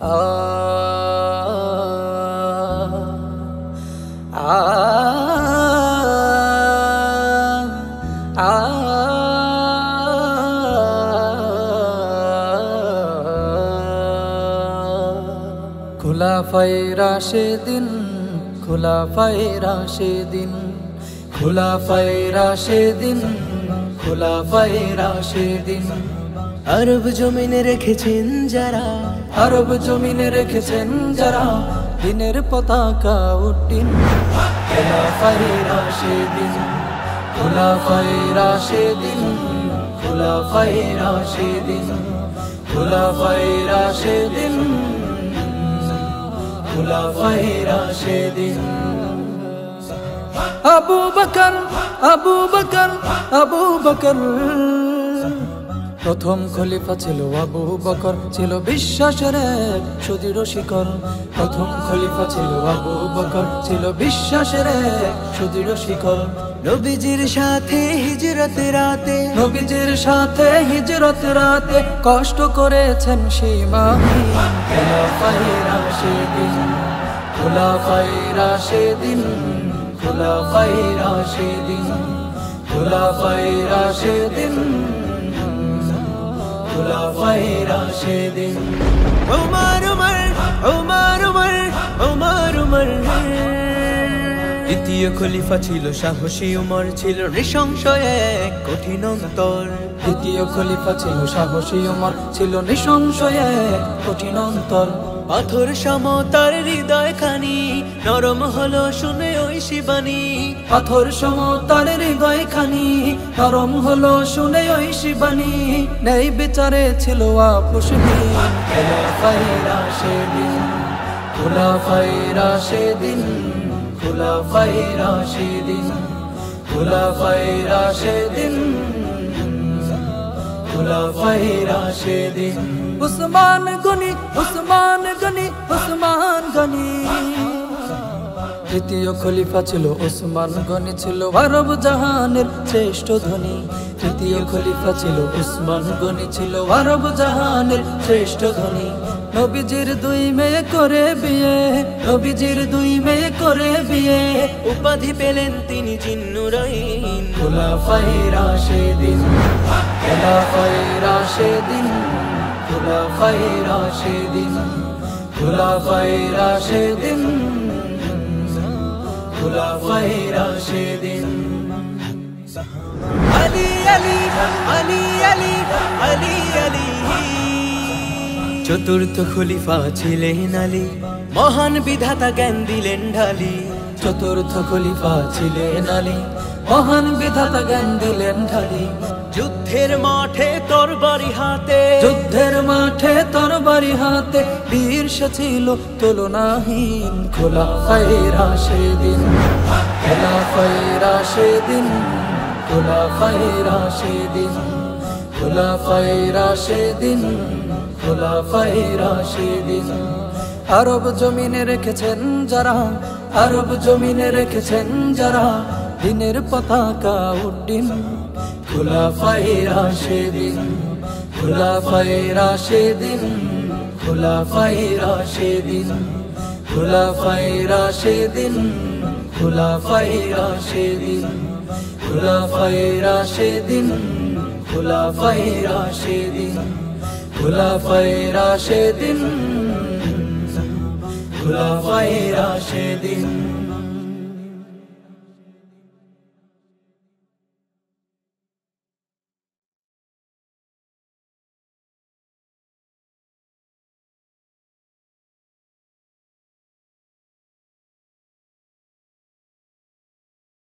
আ আ আ খুলাফায়ে রাশেদিন খুলাফায়ে রাশেদিন খুলাফায়ে রাশেদিন খুলাফায়ে রাশেদিন আরব জমিনে রেখেছেন যারা, আরব জমিনে রেখেছেন যারা দিনের পতাকা উড্ডীন। খুলাফায়ে রাশেদিন খুলাফায়ে রাশেদিন খুলাফায়ে রাশেদিন খুলাফায়ে রাশেদিন খুলাফায়ে রাশেদিন। আবু বকর আবু বকর আবু বকর প্রথম খলিফা ছিল আবু বকর, ছিল বিশ্বাসের এক সুদৃঢ় শিকড়। প্রথম খলিফা ছিল আবু বকর, ছিল বিশ্বাসের এক সুদৃঢ় শিকড়। নবীজির সাথে হিজরত রাতে, নবীজির সাথে হিজরত রাতে কষ্ট করেছেন সীমাহীন। খুলাফায়ে রাশেদিন খুলাফায়ে রাশেদিন খুলাফায়ে রাশেদিন খুলাফায়ে রাশেদিন খুলাফায়ে রাশেদিন। ওমর ওমর ওমর ওমর ওমর ওমর। দ্বিতীয় খলিফা ছিল সাহসী ওমর, ছিল নৃশংস এক কঠিন অন্তর। দ্বিতীয় খলিফা ছিল সাহসী ওমর, ছিল নৃশংস এক কঠিন অন্তর। পাথর সম তার হৃদয় খানি, নরম হলো শুনে ওই শিবানী। পাথর সম তার হৃদয় খানি, নরম হলো শুনে ওই শিবানী। ন্যায় বিচারে ছিল আপোষহীন। খুলাফায়ে রাশেদিন খুলাফায়ে রাশেদিন খুলাফায়ে রাশেদিন খুলাফায়ে রাশেদিন খুলাফায়ে রাশেদিন। উসমান গনি উসমান গনি উসমান গনি। তৃতীয় খলিফা ছিল উসমান গনি, ছিল আরব জাহানের শ্রেষ্ঠ ধনী। তৃতীয় খলিফা ছিল উসমান গনি, ছিল আরব জাহানের শ্রেষ্ঠ ধনী। নবীজির দুই মেয়ে করে বিয়ে, নবীজির দুই মেয়ে করে বিয়ে। উপাধি পেলেন তিনি জিন্নুরাইন। খুলাফায়ে রাশেদিন খুলাফায়ে রাশেদিন খুলাফায়ে রাশেদিন খুলাফায়ে রাশেদিন খুলাফায়ে রাশেদিন। আলী আলী আলী আলী আলী আলী। চতুর্থ খলিফা ছিলেন আলী, মহান বিধাতা জ্ঞান দিলেন ঢালি। চতুর্থ খলিফা ছিলেন আলী, মহান বিধাতা জ্ঞান দিলেন ঢালি। যুদ্ধের মাঠে তরবারি হাতে, যুদ্ধের মাঠে তরবারি হাতে বীর সে ছিল তুলনাহীন। খুলাফায়ে রাশেদিন খুলাফায়ে রাশেদিন খুলাফায়ে রাশেদিন খুলাফায়ে রাশেদিন খুলাফায়ে রাশেদিন। আরব জমিনে রেখেছেন যারা, আরব জমিনে রেখেছেন যারা দিনের পতাকা উড্ডীন। খুলাফায়ে রাশেদিন খুলাফায়ে রাশেদিন খুলাফায়ে রাশেদিন খুলাফায়ে রাশেদিন খুলাফায়ে রাশেদিন খুলাফায়ে রাশেদিন খুলাফায়ে রাশেদিন খুলাফায়ে রাশেদিন খুলাফায়ে রাশেদিন।